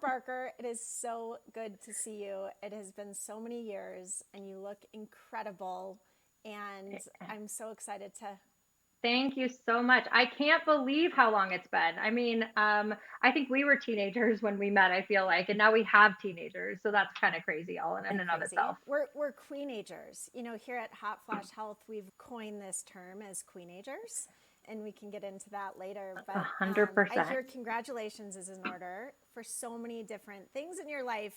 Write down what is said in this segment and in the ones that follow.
Barker, it is so good to see you. It has been so many years and you look incredible. And I'm so excited to. Thank you so much. I can't believe how long it's been. I mean, I think we were teenagers when we met, I feel like, and now we have teenagers. So that's kind of crazy all in and of Crazy. itself. We're queenagers. Here at Hot Flash Health, we've coined this term as queenagers, and we can get into that later. A But hundred I percent. hear congratulations is in order for so many different things in your life.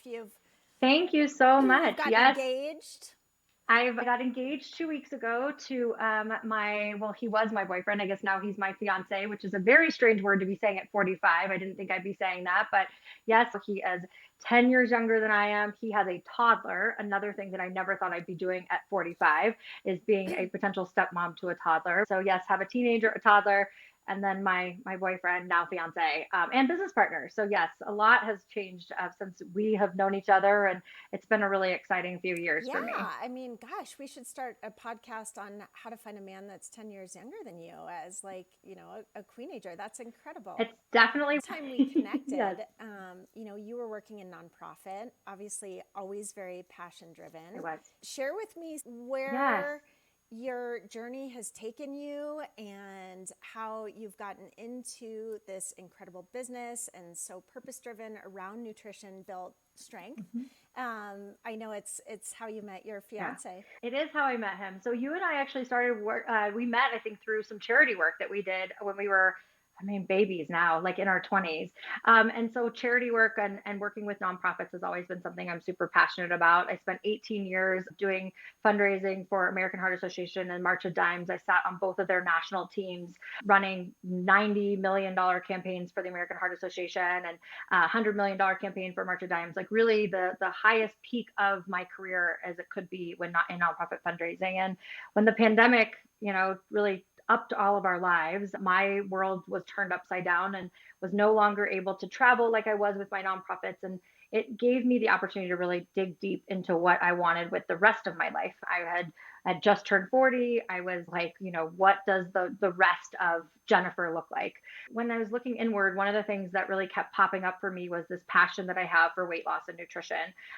Thank you so You've much. gotten Yes, engaged. I got engaged 2 weeks ago to well, he was my boyfriend. I guess now he's my fiance, which is a very strange word to be saying at 45. I didn't think I'd be saying that, but yes, he is 10 years younger than I am. He has a toddler. Another thing that I never thought I'd be doing at 45 is being a potential stepmom to a toddler. So yes, have a teenager, a toddler, and then my boyfriend, now fiance, and business partner. So yes, a lot has changed since we have known each other, and it's been a really exciting few years Yeah, for me. I mean, gosh, we should start a podcast on how to find a man that's 10 years younger than you as like, a queenager. That's incredible. It's definitely Time we yes, connected, you were working in nonprofit, obviously always very passion it driven. was. Share with me Yes. where your journey has taken you and how you've gotten into this incredible business and so purpose driven around nutrition built strength. Mhm. I know it's how you met your Yeah. fiance. It is how I met him. So you and I actually started work. We met, I think, through some charity work that we did when we were, I mean, babies now, like in our 20s. And so charity work and working with nonprofits has always been something I'm super passionate about. I spent 18 years doing fundraising for American Heart Association and March of Dimes. I sat on both of their national teams running $90 million campaigns for the American Heart Association and $100 million campaign for March of Dimes, like really the highest peak of my career as it could be when not in nonprofit fundraising. And when the pandemic, really upped all of our lives, my world was turned upside down and was no longer able to travel like I was with my nonprofits. And it gave me the opportunity to really dig deep into what I wanted with the rest of my life. I had just turned 40. I was like, what does the rest of Jennifer look like? When I was looking inward, one of the things that really kept popping up for me was this passion that I have for weight loss and nutrition.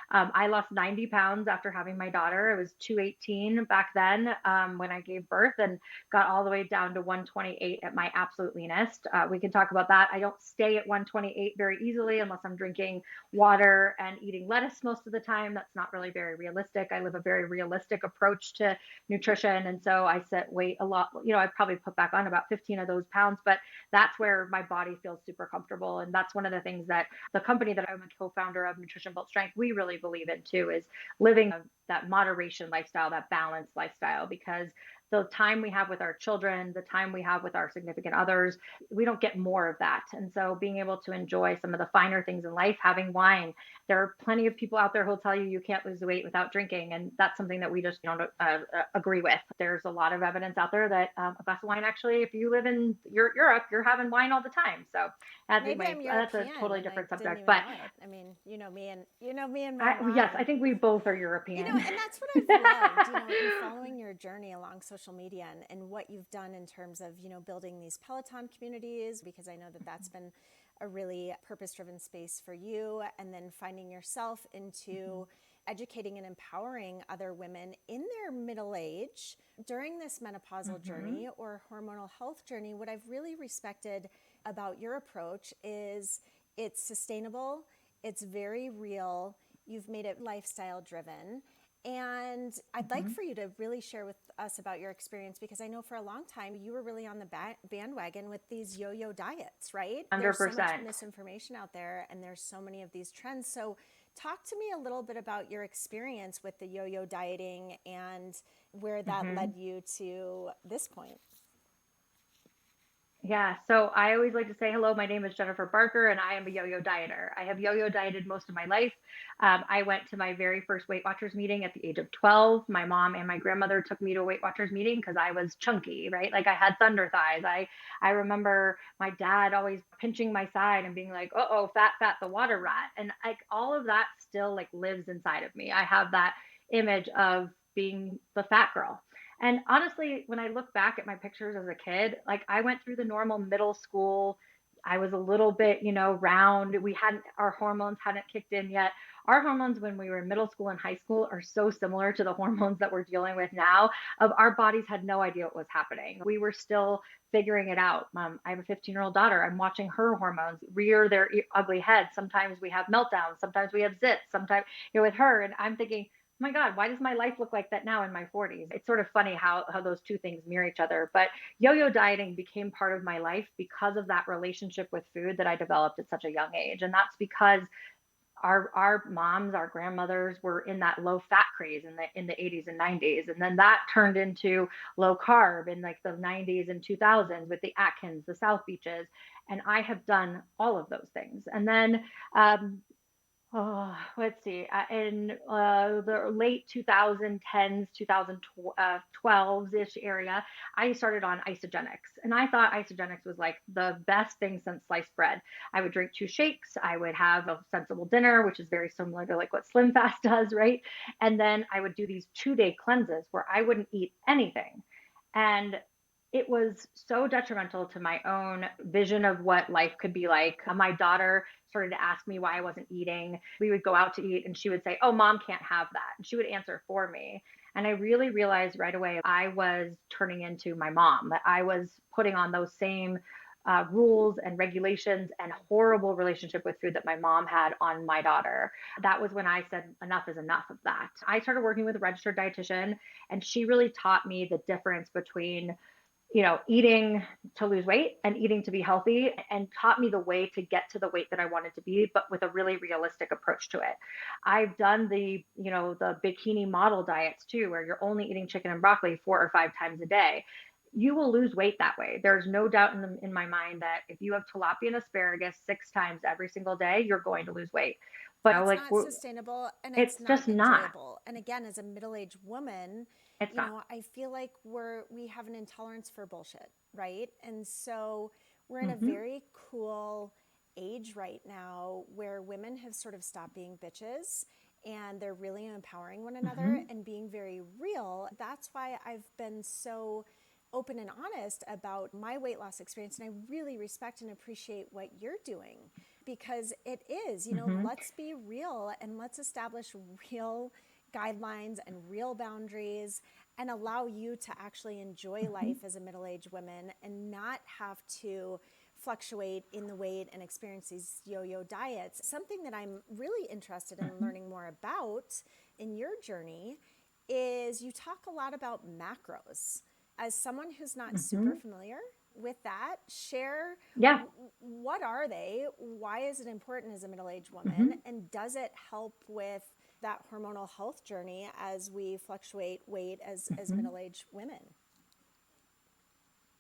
I lost 90 pounds after having my daughter. It was 218 back then when I gave birth, and got all the way down to 128 at my absolute leanest. We can talk about that. I don't stay at 128 very easily unless I'm drinking water and eating lettuce most of the time. That's not really very realistic. I live a very realistic approach to nutrition. And so I set weight a lot. I probably put back on about 15 of those pounds, but that's where my body feels super comfortable. And that's one of the things that the company that I'm a co-founder of, Nutrition Built Strength, we really believe in too, is living that moderation lifestyle, that balanced lifestyle, because the time we have with our children, the time we have with our significant others, we don't get more of that. And so being able to enjoy some of the finer things in life, having wine, there are plenty of people out there who'll tell you you can't lose weight without drinking. And that's something that we just don't agree with. There's a lot of evidence out there that a glass of wine, actually, if you live in Europe, you're having wine all the time. So Maybe I'm that's a European totally and I different didn't subject. even But know it. I mean, you know me and my yes, I wine. think we both are European. And that's what I've loved, in following your journey along social media and what you've done in terms of, building these Peloton communities, because I know that that's been a really purpose driven space for you. And then finding yourself into educating and empowering other women in their middle age during this menopausal Hmm. journey or hormonal health journey. What I've really respected about your approach is it's sustainable, it's very real, you've made it lifestyle driven. And I'd like Hmm. for you to really share with us about your experience, because I know for a long time you were really on the bandwagon with these yo yo diets, right? There's so much 100%. misinformation out there and there's so many of these trends. So, talk to me a little bit about your experience with the yo yo dieting and where that Hmm. led you to this point. Yeah, so I always like to say hello. My name is Jennifer Barker, and I am a yo-yo dieter. I have yo-yo dieted most of my life. I went to my very first Weight Watchers meeting at the age of 12. My mom and my grandmother took me to a Weight Watchers meeting because I was chunky, right? Like I had thunder thighs. I remember my dad always pinching my side and being like, "Uh-oh, fat, fat, the water rat," and like all of that still like lives inside of me. I have that image of being the fat girl. And honestly, when I look back at my pictures as a kid, like I went through the normal middle school I was a little bit, round. Our hormones hadn't kicked in yet. Our hormones when we were in middle school and high school are so similar to the hormones that we're dealing with now. Of our bodies had no idea what was happening. We were still figuring it out. I have a 15-year-old daughter. I'm watching her hormones rear their ugly heads. Sometimes we have meltdowns. Sometimes we have zits. Sometimes, with her, and I'm thinking, oh my God, why does my life look like that now in my 40s? It's sort of funny how those two things mirror each other. But yo-yo dieting became part of my life because of that relationship with food that I developed at such a young age. And that's because our moms, our grandmothers were in that low fat craze in the 80s and 90s. And then that turned into low carb in like the 90s and 2000s with the Atkins, the South Beaches. And I have done all of those things. And then Oh, let's see. In the late 2010s, 2012-ish area, I started on isogenics. And I thought isogenics was like the best thing since sliced bread. I would drink two shakes. I would have a sensible dinner, which is very similar to like what Slim Fast does, right? And then I would do these 2-day cleanses where I wouldn't eat anything. And it was so detrimental to my own vision of what life could be like. My daughter started to ask me why I wasn't eating. We would go out to eat and she would say, "Oh, mom can't have that." And she would answer for me. And I really realized right away I was turning into my mom, that I was putting on those same rules and regulations and horrible relationship with food that my mom had on my daughter. That was when I said enough is enough of that. I started working with a registered dietitian, and she really taught me the difference between eating to lose weight and eating to be healthy, and taught me the way to get to the weight that I wanted to be, but with a really realistic approach to it. I've done the bikini model diets too, where you're only eating chicken and broccoli 4 or 5 times a day. You will lose weight that way. There's no doubt in my mind that if you have tilapia and asparagus 6 times every single day, you're going to lose weight. But It's like not sustainable and it's it's not just not. enjoyable. And again, as a middle-aged woman, It's not. I feel like we have an intolerance for bullshit, right? And so we're in a Mm-hmm. very cool age right now where women have sort of stopped being bitches and they're really empowering one another Mm-hmm. and being very real. That's why I've been so open and honest about my weight loss experience. And I really respect and appreciate what you're doing because it is, Mm-hmm. let's be real and let's establish real guidelines and real boundaries and allow you to actually enjoy Mm-hmm. life as a middle-aged woman and not have to fluctuate in the weight and experience these yo-yo diets. Something that I'm really interested in Mm-hmm. learning more about in your journey is you talk a lot about macros. As someone who's not super Mm-hmm. familiar with that, share Yeah. what are they? Why is it important as a middle-aged woman? Mm-hmm. And does it help with that hormonal health journey as we fluctuate weight as Mm-hmm. middle-aged women?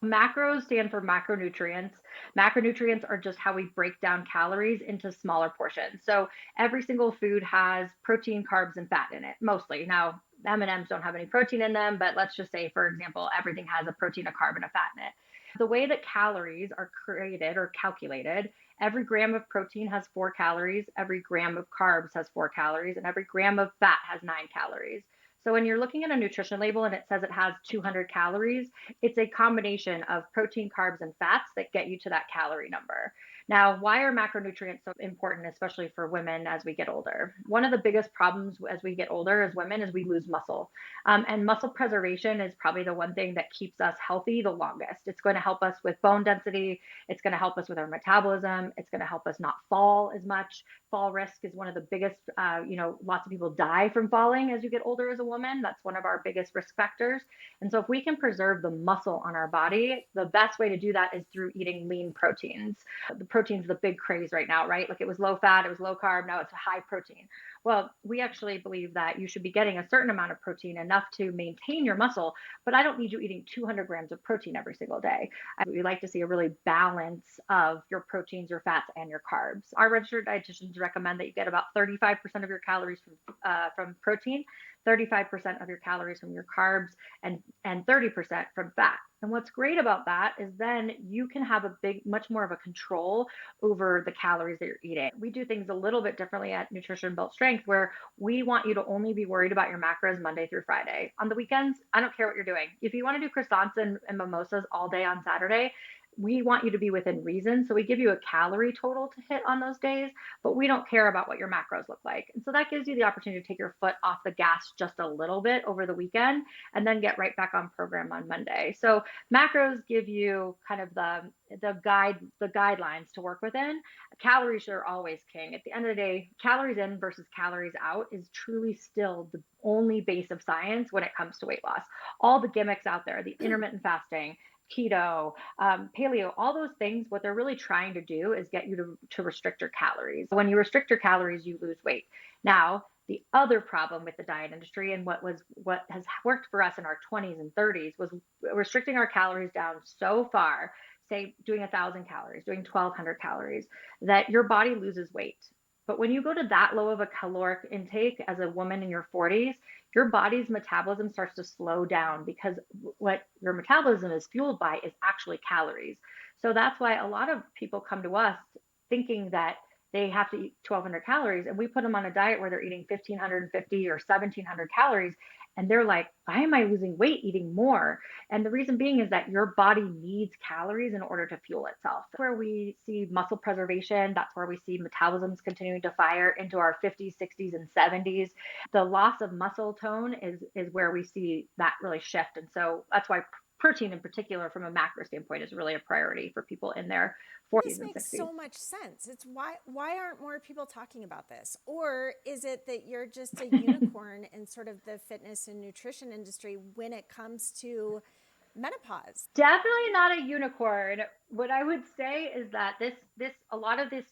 Macros stand for macronutrients. Macronutrients are just how we break down calories into smaller portions. So every single food has protein, carbs, and fat in it, mostly. Now, M&Ms don't have any protein in them, but let's just say, for example, everything has a protein, a carb, and a fat in it. The way that calories are created or calculated, every gram of protein has 4 calories, every gram of carbs has 4 calories, and every gram of fat has 9 calories. So when you're looking at a nutrition label and it says it has 200 calories, it's a combination of protein, carbs, and fats that get you to that calorie number. Now, why are macronutrients so important, especially for women as we get older? One of the biggest problems as we get older as women is we lose muscle. And muscle preservation is probably the one thing that keeps us healthy the longest. It's going to help us with bone density. It's going to help us with our metabolism. It's going to help us not fall as much. Fall risk is one of the biggest, lots of people die from falling as you get older as a woman. That's one of our biggest risk factors. And so if we can preserve the muscle on our body, the best way to do that is through eating lean proteins. The protein's the big craze right now, right? Like it was low fat, it was low carb, now it's high protein. Well, we actually believe that you should be getting a certain amount of protein, enough to maintain your muscle, but I don't need you eating 200 grams of protein every single day. We like to see a really balance of your proteins, your fats, and your carbs. Our registered dietitians recommend that you get about 35% of your calories from protein, 35% of your calories from your carbs, and 30% from fat. And what's great about that is then you can have much more of a control over the calories that you're eating. We do things a little bit differently at Nutrition Built Strength, where we want you to only be worried about your macros Monday through Friday. On the weekends, I don't care what you're doing. If you want to do croissants and mimosas all day on Saturday, we want you to be within reason. So we give you a calorie total to hit on those days, but we don't care about what your macros look like. And so that gives you the opportunity to take your foot off the gas just a little bit over the weekend and then get right back on program on Monday. So macros give you kind of the guidelines to work within. Calories are always king. At the end of the day, calories in versus calories out is truly still the only base of science when it comes to weight loss. All the gimmicks out there, the intermittent fasting, keto, paleo, all those things, what they're really trying to do is get you to restrict your calories. When you restrict your calories, you lose weight. Now, the other problem with the diet industry and what has worked for us in our 20s and 30s was restricting our calories down so far, say doing 1,000 calories, doing 1,200 calories, that your body loses weight. But when you go to that low of a caloric intake as a woman in your 40s, your body's metabolism starts to slow down because what your metabolism is fueled by is actually calories. So that's why a lot of people come to us thinking that they have to eat 1,200 calories, and we put them on a diet where they're eating 1,550 or 1,700 calories. And they're like, why am I losing weight eating more? And the reason being is that your body needs calories in order to fuel itself. That's where we see muscle preservation. That's where we see metabolisms continuing to fire into our 50s, 60s, and 70s. The loss of muscle tone is where we see that really shift. And so that's why protein in particular from a macro standpoint is really a priority for people in their This 40s and makes 60s. so much sense. It's why aren't more people talking about this? Or is it that you're just a unicorn in sort of the fitness and nutrition industry when it comes to menopause? Definitely not a unicorn. What I would say is that this a lot of this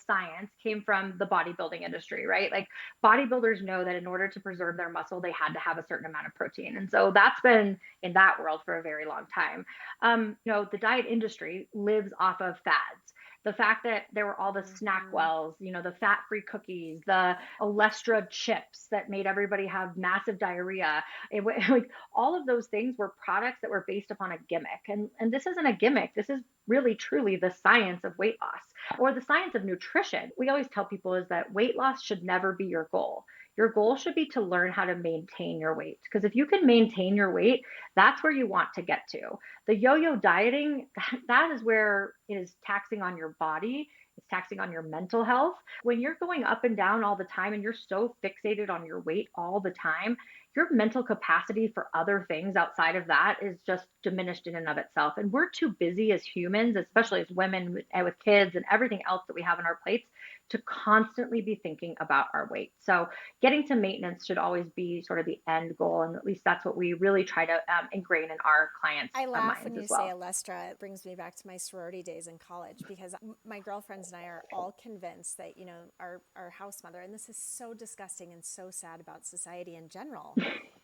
science came from the bodybuilding industry, right? Like bodybuilders know that in order to preserve their muscle, they had to have a certain amount of protein. And so that's been in that world for a very long time. The diet industry lives off of fads. The fact that there were all the snack Mm-hmm. wells, the fat-free cookies, the Olestra chips that made everybody have massive diarrhea. Like all of those things were products that were based upon a gimmick. And this isn't a gimmick. This is really truly the science of weight loss or the science of nutrition. We always tell people is that weight loss should never be your goal. Your goal should be to learn how to maintain your weight. Because if you can maintain your weight, that's where you want to get to. The yo-yo dieting, that is where it is taxing on your body. It's taxing on your mental health. When you're going up and down all the time and you're so fixated on your weight all the time, your mental capacity for other things outside of that is just diminished in and of itself. And we're too busy as humans, especially as women with kids and everything else that we have on our plates, to constantly be thinking about our weight. So getting to maintenance should always be sort of the end goal. And at least that's what we really try to ingrain in our clients' I laugh when minds you as say well. Olestra. It brings me back to my sorority days in college because my girlfriends and I are all convinced that, our house mother, and this is so disgusting and so sad about society in general,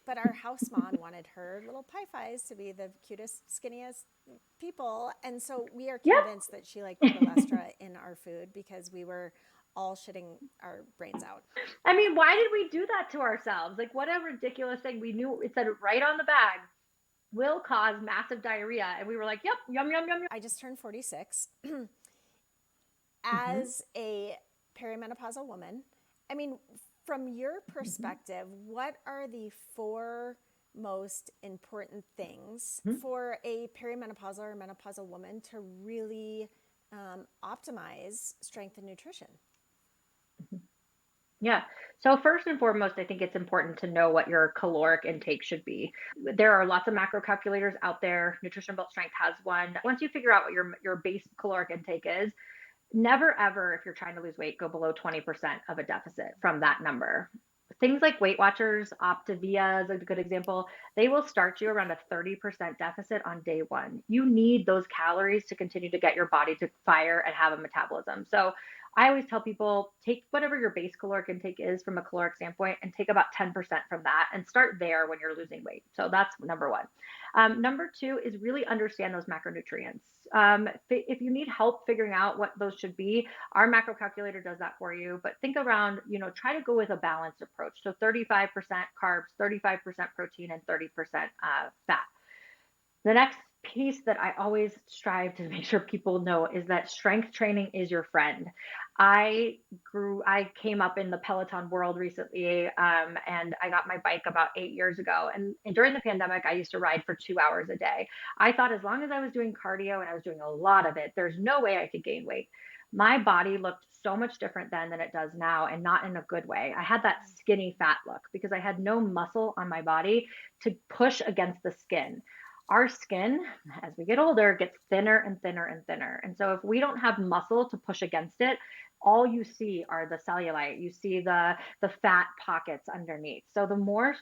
but our house mom wanted her little pie pies to be the cutest, skinniest people. And so we are convinced that she like put Yep. Olestra in our food because we were all shitting our brains out. I mean, why did we do that to ourselves? Like, what a ridiculous thing. We knew it said it right on the bag will cause massive diarrhea. And we were like, yep, yum, yum, yum, I just turned 46. yum. As a perimenopausal woman, I mean, from your perspective, what are the four most important things Hmm. for a perimenopausal or menopausal woman to really optimize strength and nutrition? Yeah. So first and foremost, I think it's important to know what your caloric intake should be. There are lots of macro calculators out there. Nutrition Built Strength has one. Once you figure out what your base caloric intake is, never ever, if you're trying to lose weight, go below 20% of a deficit from that number. Things like Weight Watchers, Optavia is a good example. They will start you around a 30% deficit on day one. You need those calories to continue to get your body to fire and have a metabolism. So I always tell people take whatever your base caloric intake is from a caloric standpoint and take about 10% from that and start there when you're losing weight. So that's number one. Number two is really understand those macronutrients. If you need help figuring out what those should be, our macro calculator does that for you. But think around, try to go with a balanced approach. So 35% carbs, 35% protein, and 30% fat. The next piece that I always strive to make sure people know is that strength training is your friend. I came up in the Peloton world recently, and I got my bike about 8 years ago. And during the pandemic, I used to ride for 2 hours a day. I thought as long as I was doing cardio and I was doing a lot of it, there's no way I could gain weight. My body looked so much different then than it does now, and not in a good way. I had that skinny fat look because I had no muscle on my body to push against the skin. Our skin, as we get older, gets thinner and thinner and thinner. And so if we don't have muscle to push against it, all you see are the cellulite. You see the fat pockets underneath. So the more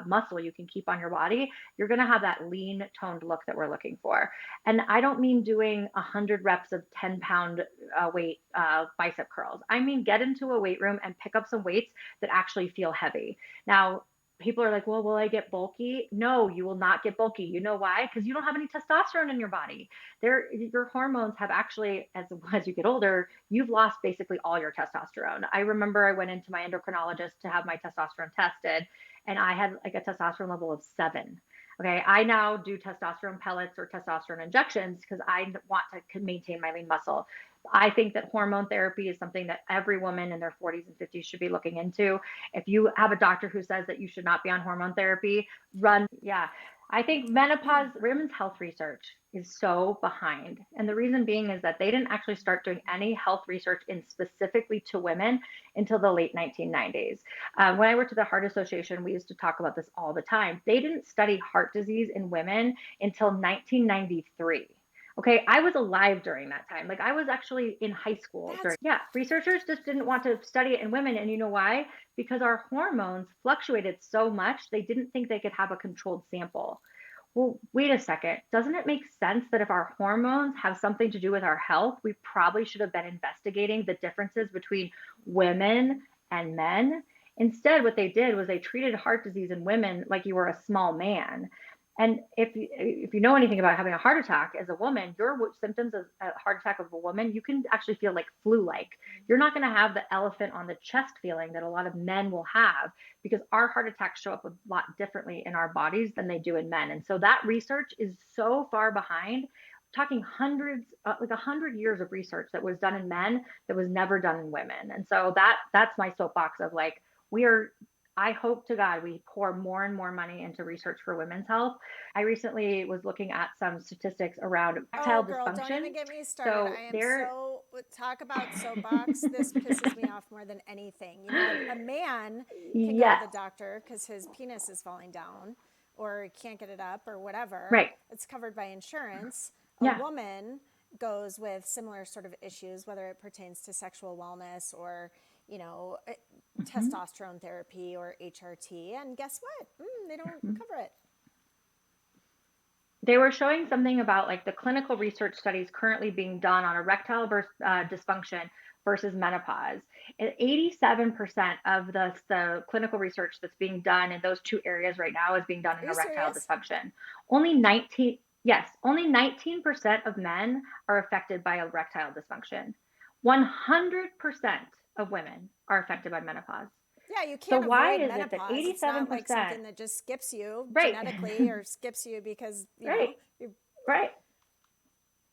muscle you can keep on your body, you're going to have that lean toned look that we're looking for. And I don't mean doing 100 reps of 10-pound weight bicep curls. I mean get into a weight room and pick up some weights that actually feel heavy. Now, people are like, well, will I get bulky? No, you will not get bulky. You know why? Because you don't have any testosterone in your body. Your hormones have actually, as you get older, you've lost basically all your testosterone. I remember I went into my endocrinologist to have my testosterone tested, and I had like a testosterone level of 7. Okay, I now do testosterone pellets or testosterone injections because I want to maintain my lean muscle. I think that hormone therapy is something that every woman in their 40s and 50s should be looking into. If you have a doctor who says that you should not be on hormone therapy, run. Yeah. I think menopause, women's health research is so behind. And the reason being is that they didn't actually start doing any health research in specifically to women until the late 1990s. When I worked at the Heart Association, we used to talk about this all the time. They didn't study heart disease in women until 1993. Okay, I was alive during that time. Like I was actually in high school during, yeah, researchers just didn't want to study it in women. And you know why? Because our hormones fluctuated so much, they didn't think they could have a controlled sample. Well, wait a second. Doesn't it make sense that if our hormones have something to do with our health, we probably should have been investigating the differences between women and men? Instead, what they did was they treated heart disease in women like you were a small man. And if you know anything about having a heart attack as a woman, your symptoms of a heart attack of a woman, you can actually feel like flu-like. You're not going to have the elephant on the chest feeling that a lot of men will have because our heart attacks show up a lot differently in our bodies than they do in men. And so that research is so far behind. Talking hundreds, like 100 years of research that was done in men that was never done in women. And so that's my soapbox of like we are. I hope to God we pour more and more money into research for women's health. I recently was looking at some statistics around Oh, erectile girl, don't dysfunction. even get me started. So I am there, so, talk about soapbox. This pisses me off more than anything. You know, a man can go to yes, the doctor because his penis is falling down or can't get it up or whatever. right, It's covered by insurance. A yeah, woman goes with similar sort of issues, whether it pertains to sexual wellness or, you know, hmm testosterone therapy or HRT. And guess what? They don't hmm cover it. they were showing something about like the clinical research studies currently being done on erectile dysfunction versus menopause. And 87% of the clinical research that's being done in those two areas right now is being done Are in you erectile serious? dysfunction. Only 19, yes, only 19% of men are affected by erectile dysfunction. 100% of women are affected by menopause. Yeah, you So can't why avoid is it that menopause. It's not like 87%, something that just skips you right, genetically or skips you because, right, you're, right.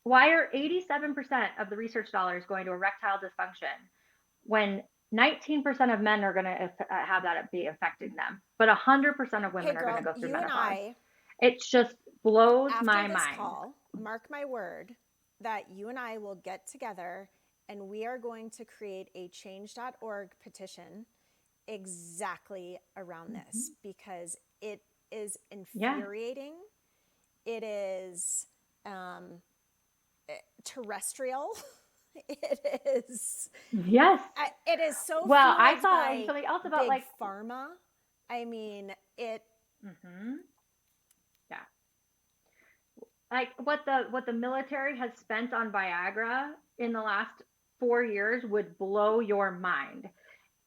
Why are 87% of the research dollars going to erectile dysfunction when 19% of men are going to have that be affecting them, but 100% of hey, women are going to girl, go through you and menopause? I, It just blows after my this mind. call, mark my word that you and I will get together and we are going to create a change.org petition exactly around this Mm-hmm. because it is Yeah. infuriating. It is terrestrial. It is Yes. it is so Well, I fueled saw by something else about big like, pharma. I mean, it. hmm yeah, like what the military has spent on Viagra in the last 4 years would blow your mind.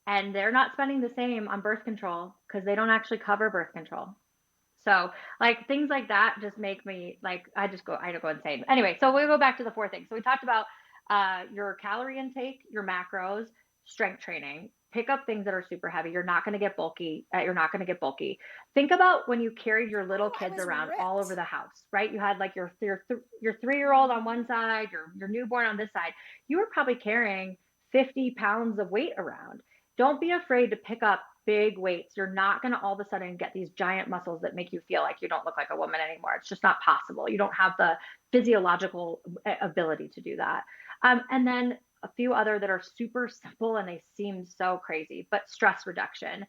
And they're not spending the same on birth control because they don't actually cover birth control. So like things like that just make me like I go insane. Anyway, so we go back to the four things. So we talked about your calorie intake, your macros, strength training. Pick up things that are super heavy. You're not going to get bulky. You're not going to get bulky. Think about when you carried your little Oh, I kids was around all over ripped. the house, right? You had like your 3-year-old on Mm-hmm. one side, your newborn on this side. You were probably carrying 50 pounds of weight around. Don't be afraid to pick up big weights. You're not going to all of a sudden get these giant muscles that make you feel like you don't look like a woman anymore. It's just not possible. You don't have the physiological ability to do that. And then a few other that are super simple and they seem so crazy, but stress reduction.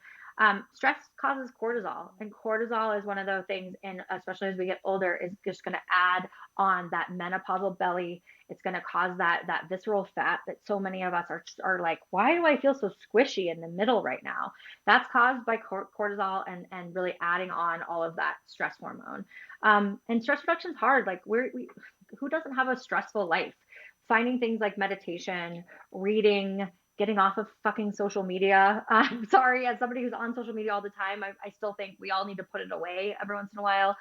Stress causes cortisol, and cortisol is one of those things, and especially as we get older, is just going to add on that menopausal belly. It's going to cause that visceral fat that so many of us are like, why do I feel so squishy in the middle right now? That's caused by cortisol and really adding on all of that stress hormone. And stress reduction is hard. Like who doesn't have a stressful life? Finding things like meditation, reading, getting off of fucking social media. I'm sorry, as somebody who's on social media all the time, I still think we all need to put it away every once in a while.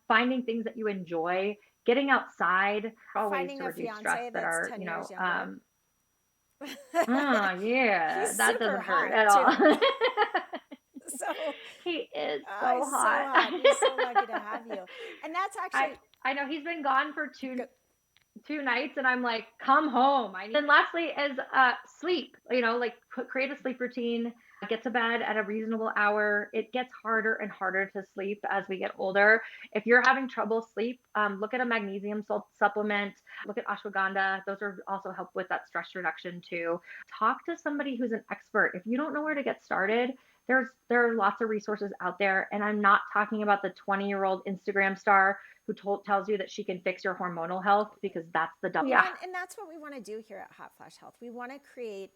Finding things that you enjoy, getting outside, all ways Finding to a reduce stress fiance that that's are, 10 years younger. yeah, He's that super doesn't hurt hot at all. too. So, He is so he's so hot. hot. He's so lucky to have you. And that's I actually I know he's been gone for go, two nights and I'm like, come home. Then lastly is sleep, like create a sleep routine, get to bed at a reasonable hour. It gets harder and harder to sleep as we get older. If you're having trouble sleep, look at a magnesium supplement, look at ashwagandha. Those are also help with that stress reduction too. Talk to somebody who's an expert. If you don't know where to get started, there are lots of resources out there. And I'm not talking about the 20-year-old Instagram star who tells you that she can fix your hormonal health, because that's the double. well, Yeah. and that's what we want to do here at Hot Flash Health. We want to create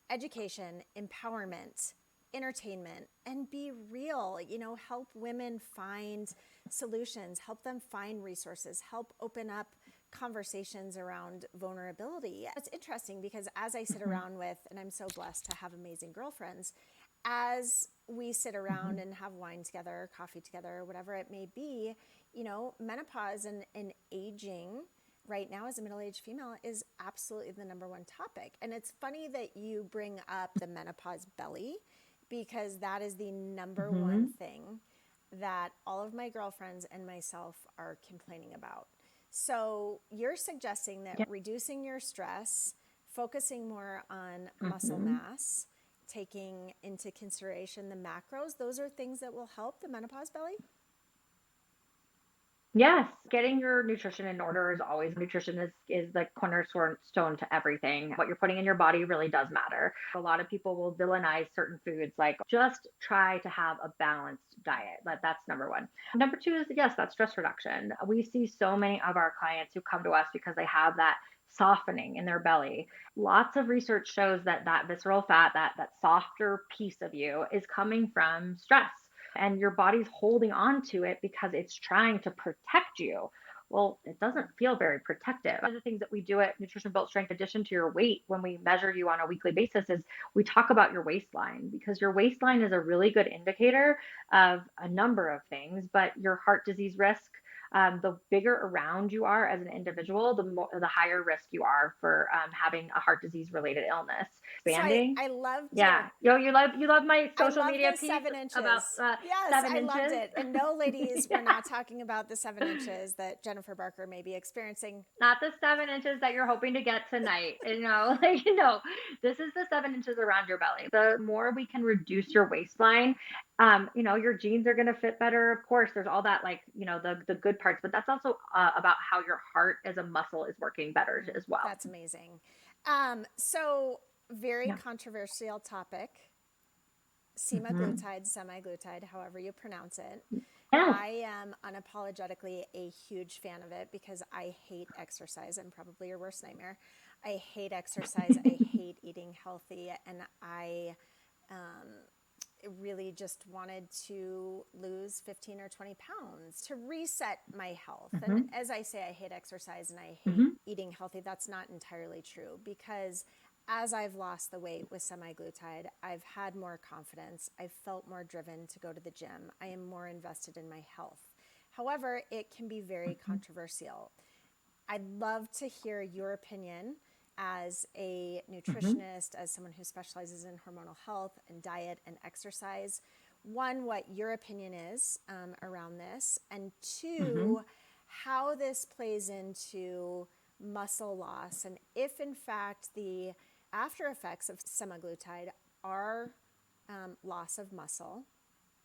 education, empowerment, entertainment, and be real. Help women find solutions, help them find resources, help open up conversations around vulnerability. It's interesting because as I sit Mm-hmm. around with, and I'm so blessed to have amazing girlfriends, as we sit Mm-hmm. around and have wine together, coffee together, whatever it may be, menopause and aging right now as a middle-aged female is absolutely the number one topic. And it's funny that you bring up the menopause belly, because that is the number one Mm-hmm. thing that all of my girlfriends and myself are complaining about. So you're suggesting that Yeah. reducing your stress, focusing more on muscle Mm-hmm. mass, taking into consideration the macros, those are things that will help the menopause belly? Yes, getting your nutrition in order is always. Nutrition is the cornerstone to everything. What you're putting in your body really does matter. A lot of people will villainize certain foods, like just try to have a balanced diet. That's number one. Number two is, yes, that's stress reduction. We see so many of our clients who come to us because they have that softening in their belly. Lots of research shows that that visceral fat, that softer piece of you, is coming from stress, and your body's holding on to it because it's trying to protect you. Well, it doesn't feel very protective. One of the things that we do at Nutrition Built Strength, in addition to your weight, when we measure you on a weekly basis, is we talk about your waistline, because your waistline is a really good indicator of a number of things, but your heart disease risk. The bigger around you are as an individual, the higher risk you are for having a heart disease related illness. So I, Expanding. I loved Yeah. your You love my I social love media the piece 7 inches. about Yes, seven I loved inches. it. And no, ladies, we're Yeah. not talking about the 7 inches that Jennifer Barker may be experiencing. Not the 7 inches that you're hoping to get tonight. This is the 7 inches around your belly. The more we can reduce your waistline, your jeans are going to fit better. Of course, there's all that, like, the good parts, but that's also about how your heart as a muscle is working better as well. That's amazing. So, very Yeah. controversial topic, Hmm. semaglutide, however you pronounce it. Yes. I am unapologetically a huge fan of it because I hate exercise. I'm probably your worst nightmare. I hate exercise. I hate eating healthy. And I really just wanted to lose 15 or 20 pounds to reset my health. And Hmm. as I say, I hate exercise and I hate Hmm. eating healthy. That's not entirely true, because as I've lost the weight with semaglutide, I've had more confidence. I've felt more driven to go to the gym. I am more invested in my health. However, it can be very controversial. I'd love to hear your opinion as a Hmm. nutritionist, as someone who specializes in hormonal health and diet and exercise, one, what your opinion is around this, and Hmm. two, how this plays into muscle loss, and if in fact the after effects of semaglutide are loss of muscle.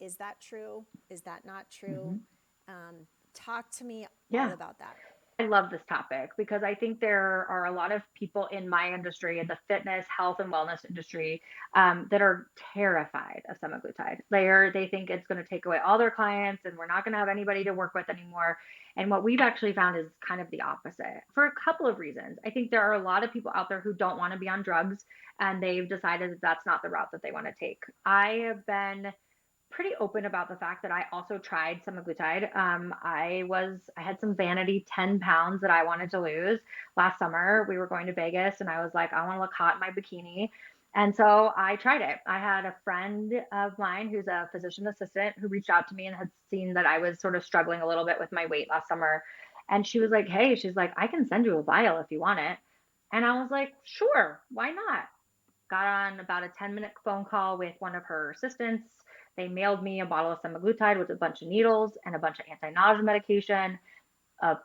Is that true? Is that not true? Hmm. Talk to me all Yeah. about that. I love this topic because I think there are a lot of people in my industry, in the fitness, health, and wellness industry, that are terrified of semaglutide. They think it's going to take away all their clients, and we're not going to have anybody to work with anymore. And what we've actually found is kind of the opposite for a couple of reasons. I think there are a lot of people out there who don't want to be on drugs, and they've decided that that's not the route that they want to take. I have been pretty open about the fact that I also tried semaglutide. I had some vanity 10 pounds that I wanted to lose last summer. We were going to Vegas and I was like, I want to look hot in my bikini. And so I tried it. I had a friend of mine who's a physician assistant who reached out to me and had seen that I was sort of struggling a little bit with my weight last summer. And she was like, hey, she's like, I can send you a vial if you want it. And I was like, sure, why not? Got on about a 10-minute phone call with one of her assistants. They mailed me a bottle of semaglutide with a bunch of needles and a bunch of anti-nausea medication, a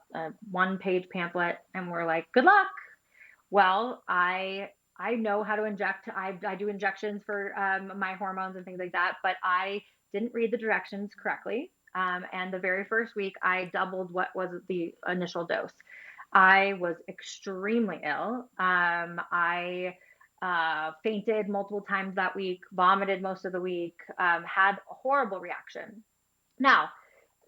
one-page pamphlet, and we're like, good luck. Well, I know how to inject. I do injections for my hormones and things like that, but I didn't read the directions correctly. And the very first week, I doubled what was the initial dose. I was extremely ill. I fainted multiple times that week, vomited most of the week, had a horrible reaction. Now,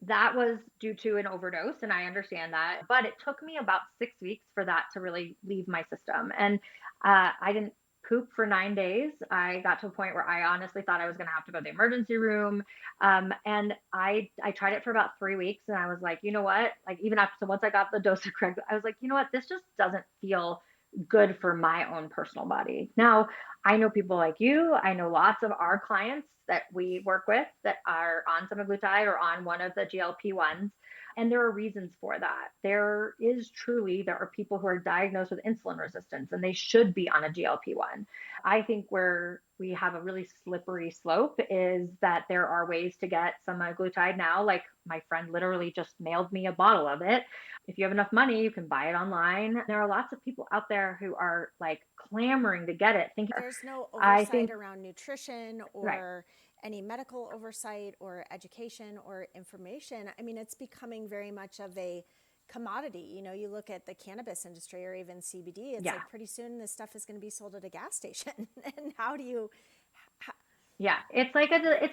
that was due to an overdose, and I understand that. But it took me about 6 weeks for that to really leave my system. And I didn't poop for 9 days. I got to a point where I honestly thought I was going to have to go to the emergency room. And I tried it for about 3 weeks, and I was like, you know what? Like even after, so once I got the dose correct, I was like, you know what? This just doesn't feel good for my own personal body. Now, I know people like you. I know lots of our clients that we work with that are on semaglutide or on one of the GLP-1s. And there are reasons for that. There are people who are diagnosed with insulin resistance and they should be on a GLP-1. I think where we have a really slippery slope is that there are ways to get semaglutide now. Like my friend literally just mailed me a bottle of it. If you have enough money, you can buy it online. There are lots of people out there who are like clamoring to get it. There's no I oversight think, around nutrition right. or any medical oversight or education or information. I mean, it's becoming very much of a commodity. You know, you look at the cannabis industry or even CBD, it's Yeah. like pretty soon this stuff is going to be sold at a gas station. And how do you, how, Yeah, it's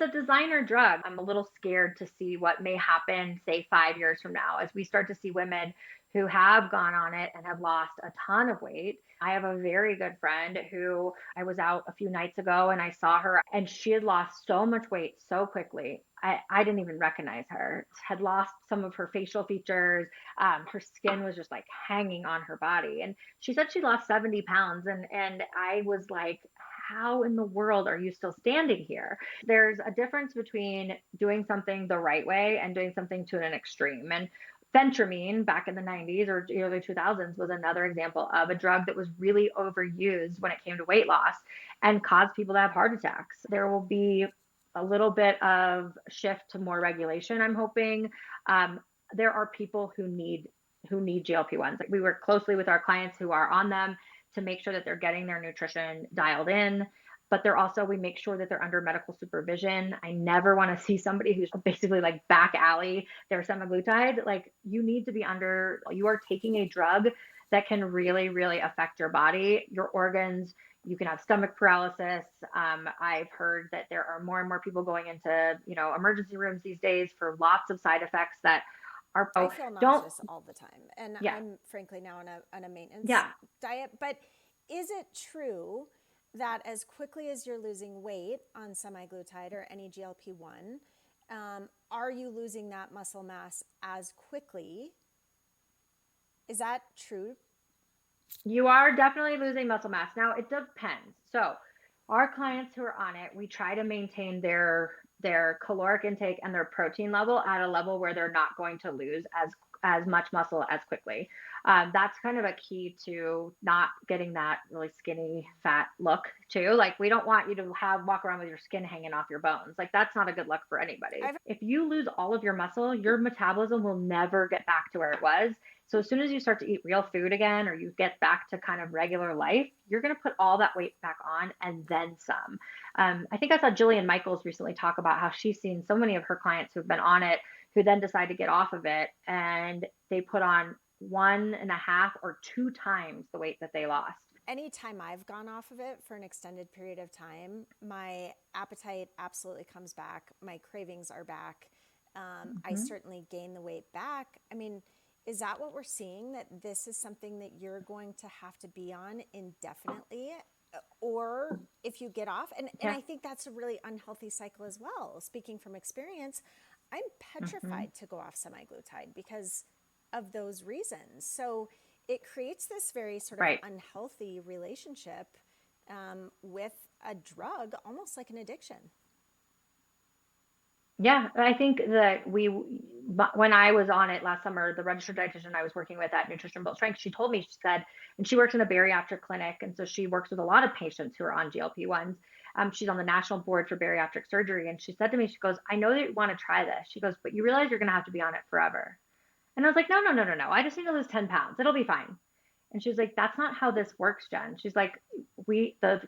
a designer drug. I'm a little scared to see what may happen, say 5 years from now, as we start to see women who have gone on it and have lost a ton of weight. I have a very good friend who I was out a few nights ago and I saw her and she had lost so much weight so quickly. I didn't even recognize her. Had lost some of her facial features. Her skin was just like hanging on her body. And she said she lost 70 pounds. And I was like, how in the world are you still standing here? There's a difference between doing something the right way and doing something to an extreme. And phentermine back in the 90s or early 2000s was another example of a drug that was really overused when it came to weight loss and caused people to have heart attacks. There will be a little bit of shift to more regulation, I'm hoping. Um, there are people who need GLP-1s. Like we work closely with our clients who are on them to make sure that they're getting their nutrition dialed in. But they're also, we make sure that they're under medical supervision. I never want to see somebody who's basically like back alley their semaglutide. Like you are taking a drug that can really, really affect your body, your organs. You can have stomach paralysis. I've heard that there are more and more people going into, emergency rooms these days for lots of side effects that are, I feel don't, nauseous all the time. And yeah, I'm frankly now on a maintenance yeah. diet. But is it true that as quickly as you're losing weight on semaglutide or any GLP-1, are you losing that muscle mass as quickly? Is that true? You are definitely losing muscle mass. Now, it depends. So, our clients who are on it, we try to maintain their caloric intake and their protein level at a level where they're not going to lose as much muscle as quickly. That's kind of a key to not getting that really skinny fat look too. Like we don't want you to walk around with your skin hanging off your bones. Like that's not a good look for anybody. I've If you lose all of your muscle, your metabolism will never get back to where it was. So as soon as you start to eat real food again, or you get back to kind of regular life, you're going to put all that weight back on and then some. I think I saw Jillian Michaels recently talk about how she's seen so many of her clients who've been on it who then decide to get off of it, and they put on 1.5 or 2 times the weight that they lost. Anytime I've gone off of it for an extended period of time, my appetite absolutely comes back. My cravings are back. I Mm-hmm. certainly gain the weight back. I mean, is that what we're seeing? That this is something that you're going to have to be on indefinitely? Or if you get off, and Yeah. I think that's a really unhealthy cycle as well. Speaking from experience, I'm Mm-hmm. petrified to go off semaglutide because of those reasons. So it creates this very sort of Right. unhealthy relationship with a drug, almost like an addiction. Yeah, I think that when I was on it last summer, the registered dietitian I was working with at Nutrition Built Strength, she told me, she said, and she works in a bariatric clinic. And so she works with a lot of patients who are on GLP-1s. She's on the national board for bariatric surgery. And she said to me, she goes, I know that you want to try this. She goes, but you realize you're going to have to be on it forever. And I was like, no, no, no, no, no. I just need to lose 10 pounds. It'll be fine. And she was like, that's not how this works, Jen. She's like, the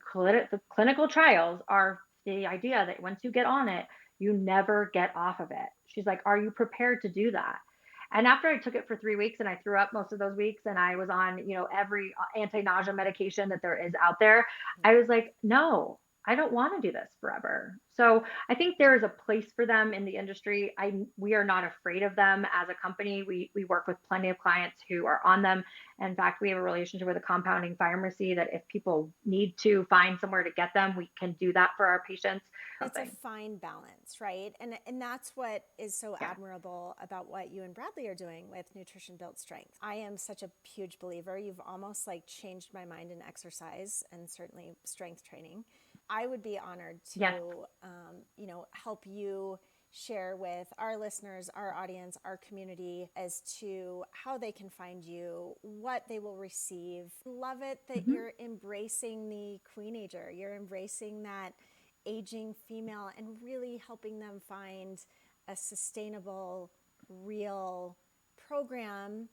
clinical trials are the idea that once you get on it, you never get off of it. She's like, are you prepared to do that? And after I took it for 3 weeks and I threw up most of those weeks and I was on, every anti-nausea medication that there is out there, I was like, no, I don't want to do this forever. So I think there is a place for them in the industry. We are not afraid of them as a company. We work with plenty of clients who are on them. In fact, we have a relationship with a compounding pharmacy that if people need to find somewhere to get them, we can do that for our patients. It's a Something. fine balance, right? And that's what is so Yeah. admirable about what you and Bradley are doing with Nutrition Built Strength. I am such a huge believer. You've almost like changed my mind in exercise and certainly strength training. I would be honored Yes. to, help you share with our listeners, our audience, our community as to how they can find you, what they will receive. Love it that Hmm. you're embracing the queenager. You're embracing that aging female and really helping them find a sustainable, real program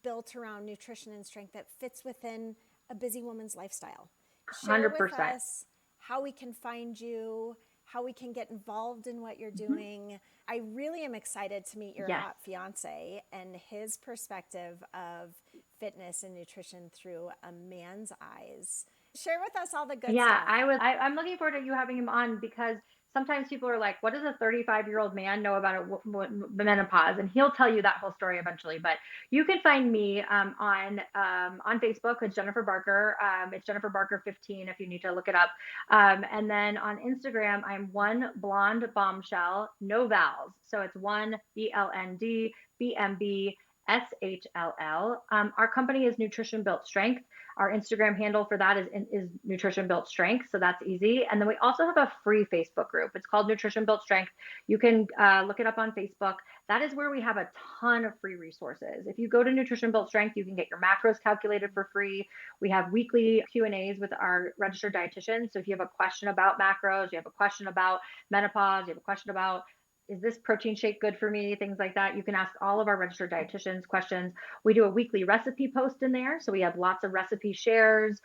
built around nutrition and strength that fits within a busy woman's lifestyle. Share with 100%. us how we can find you, how we can get involved in what you're Hmm. doing. I really am excited to meet your Yes. hot fiance and his perspective of fitness and nutrition through a man's eyes. Share with us all the good Yeah, stuff. I'm looking forward to you having him on because sometimes people are like, what does a 35-year-old man know about menopause? And he'll tell you that whole story eventually. But you can find me on Facebook. It's Jennifer Barker. It's Jennifer Barker 15 if you need to look it up. And then on Instagram, I'm one blonde bombshell, no vowels. So it's one BLNDBMBSHLL. Our company is Nutrition Built Strength. Our Instagram handle for that is Nutrition Built Strength, so that's easy. And then we also have a free Facebook group. It's called Nutrition Built Strength. You can look it up on Facebook. That is where we have a ton of free resources. If you go to Nutrition Built Strength, you can get your macros calculated for free. We have weekly Q&As with our registered dietitians. So if you have a question about macros, you have a question about menopause, you have a question about is this protein shake good for me? Things like that. You can ask all of our registered dietitians questions. We do a weekly recipe post in there. So we have lots of recipe shares.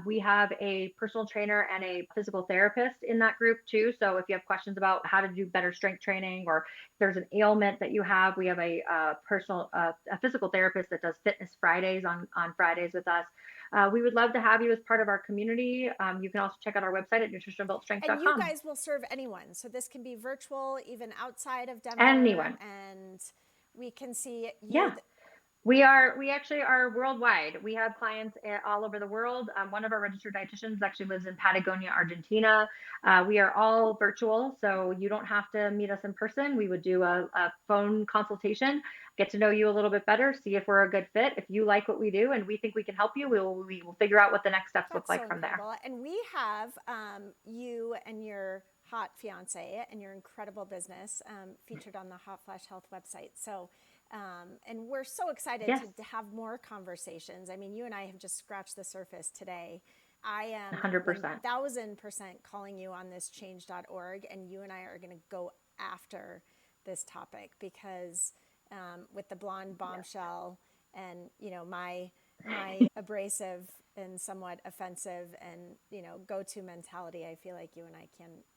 We have a personal trainer and a physical therapist in that group too. So if you have questions about how to do better strength training or if there's an ailment that you have, we have a physical therapist that does fitness Fridays on Fridays with us. We would love to have you as part of our community. You can also check out our website at And you nutritionbuiltstrength.com. guys will serve anyone. So this can be virtual, even outside of Denver. Anyone. And we can see you. Yeah. We actually are worldwide. We have clients all over the world. One of our registered dietitians actually lives in Patagonia, Argentina. We are all virtual, so you don't have to meet us in person. We would do a phone consultation, get to know you a little bit better, see if we're a good fit. If you like what we do and we think we can help you, we will figure out what the next steps look That's so like from there. incredible. And we have you and your hot fiance and your incredible business featured on the Hot Flash Health website. So And we're so excited Yes, to have more conversations. I mean, you and I have just scratched the surface today. I am 100%. 1000% calling you on this change.org, and you and I are going to go after this topic because with the blonde bombshell and, my abrasive and somewhat offensive and, go-to mentality, I feel like you and I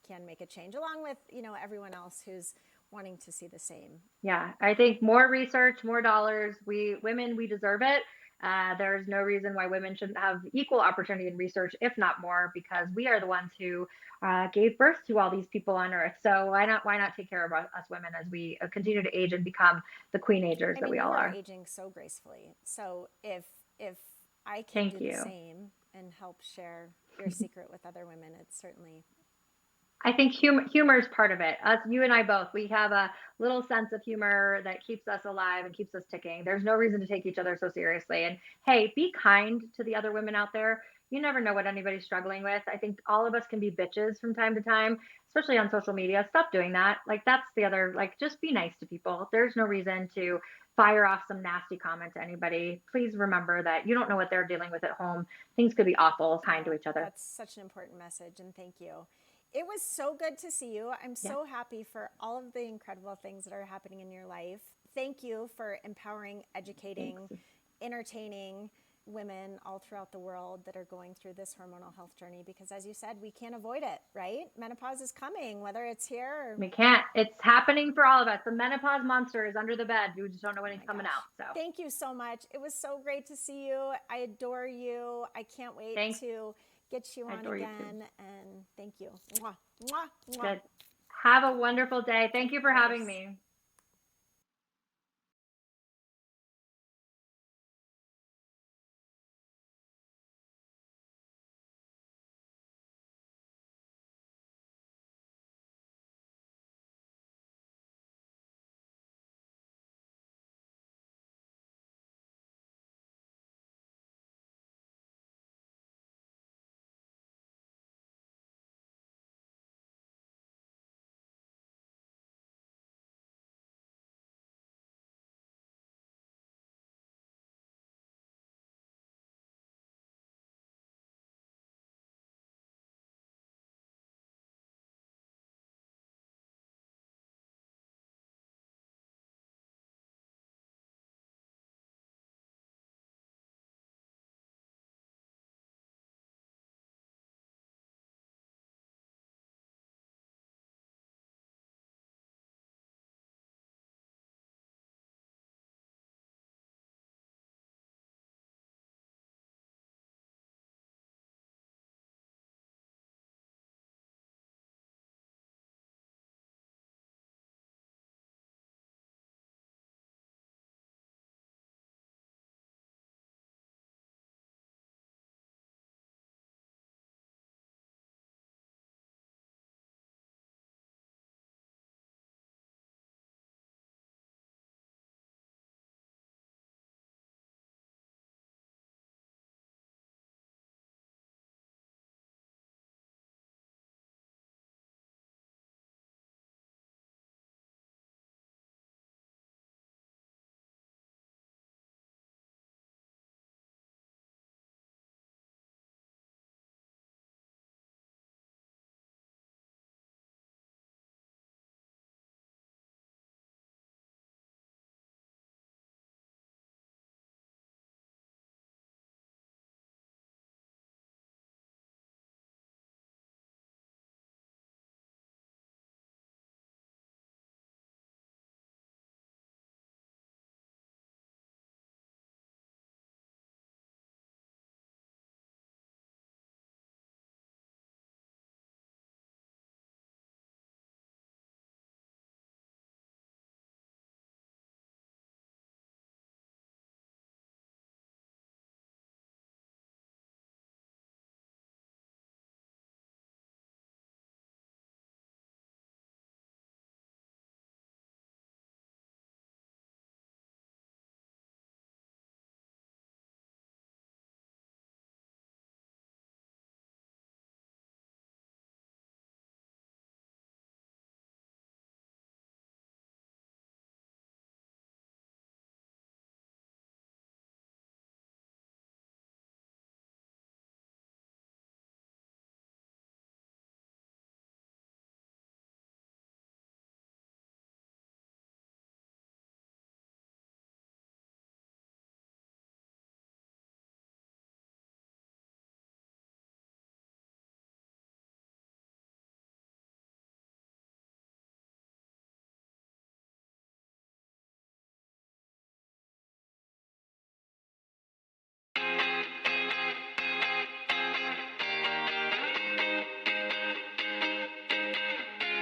can make a change along with, everyone else who's wanting to see the same. Yeah, I think more research, more dollars. We women, we deserve it. There's no reason why women shouldn't have equal opportunity in research, if not more, because we are the ones who gave birth to all these people on Earth. So why not take care of us women as we continue to age and become the queen agers I that we mean, you all are are? aging so gracefully. So if I can Thank do the you. same and help share your secret with other women, it's certainly. I think humor is part of it. Us, you and I both, we have a little sense of humor that keeps us alive and keeps us ticking. There's no reason to take each other so seriously. And hey, be kind to the other women out there. You never know what anybody's struggling with. I think all of us can be bitches from time to time, especially on social media. Stop doing that. Like, that's the other, like, just be nice to people. There's no reason to fire off some nasty comment to anybody. Please remember that you don't know what they're dealing with at home. Things could be awful. Kind to each other. That's such an important message, and thank you. It was so good to see you. I'm Yeah. so happy for all of the incredible things that are happening in your life. Thank you for empowering, Thanks. educating, entertaining women all throughout the world that are going through this hormonal health journey because, as you said, we can't avoid it, right? Menopause is coming, whether it's here or. We can't. It's happening for all of us. The menopause monster is under the bed. We just don't know when Oh he's my coming gosh. out. So Thank you so much. It was so great to see you. I adore you. I can't wait thanks. to get you I on adore you too. again. And thank you. Mwah, mwah, mwah. Good. Have a wonderful day. Thank Of you for having course. me.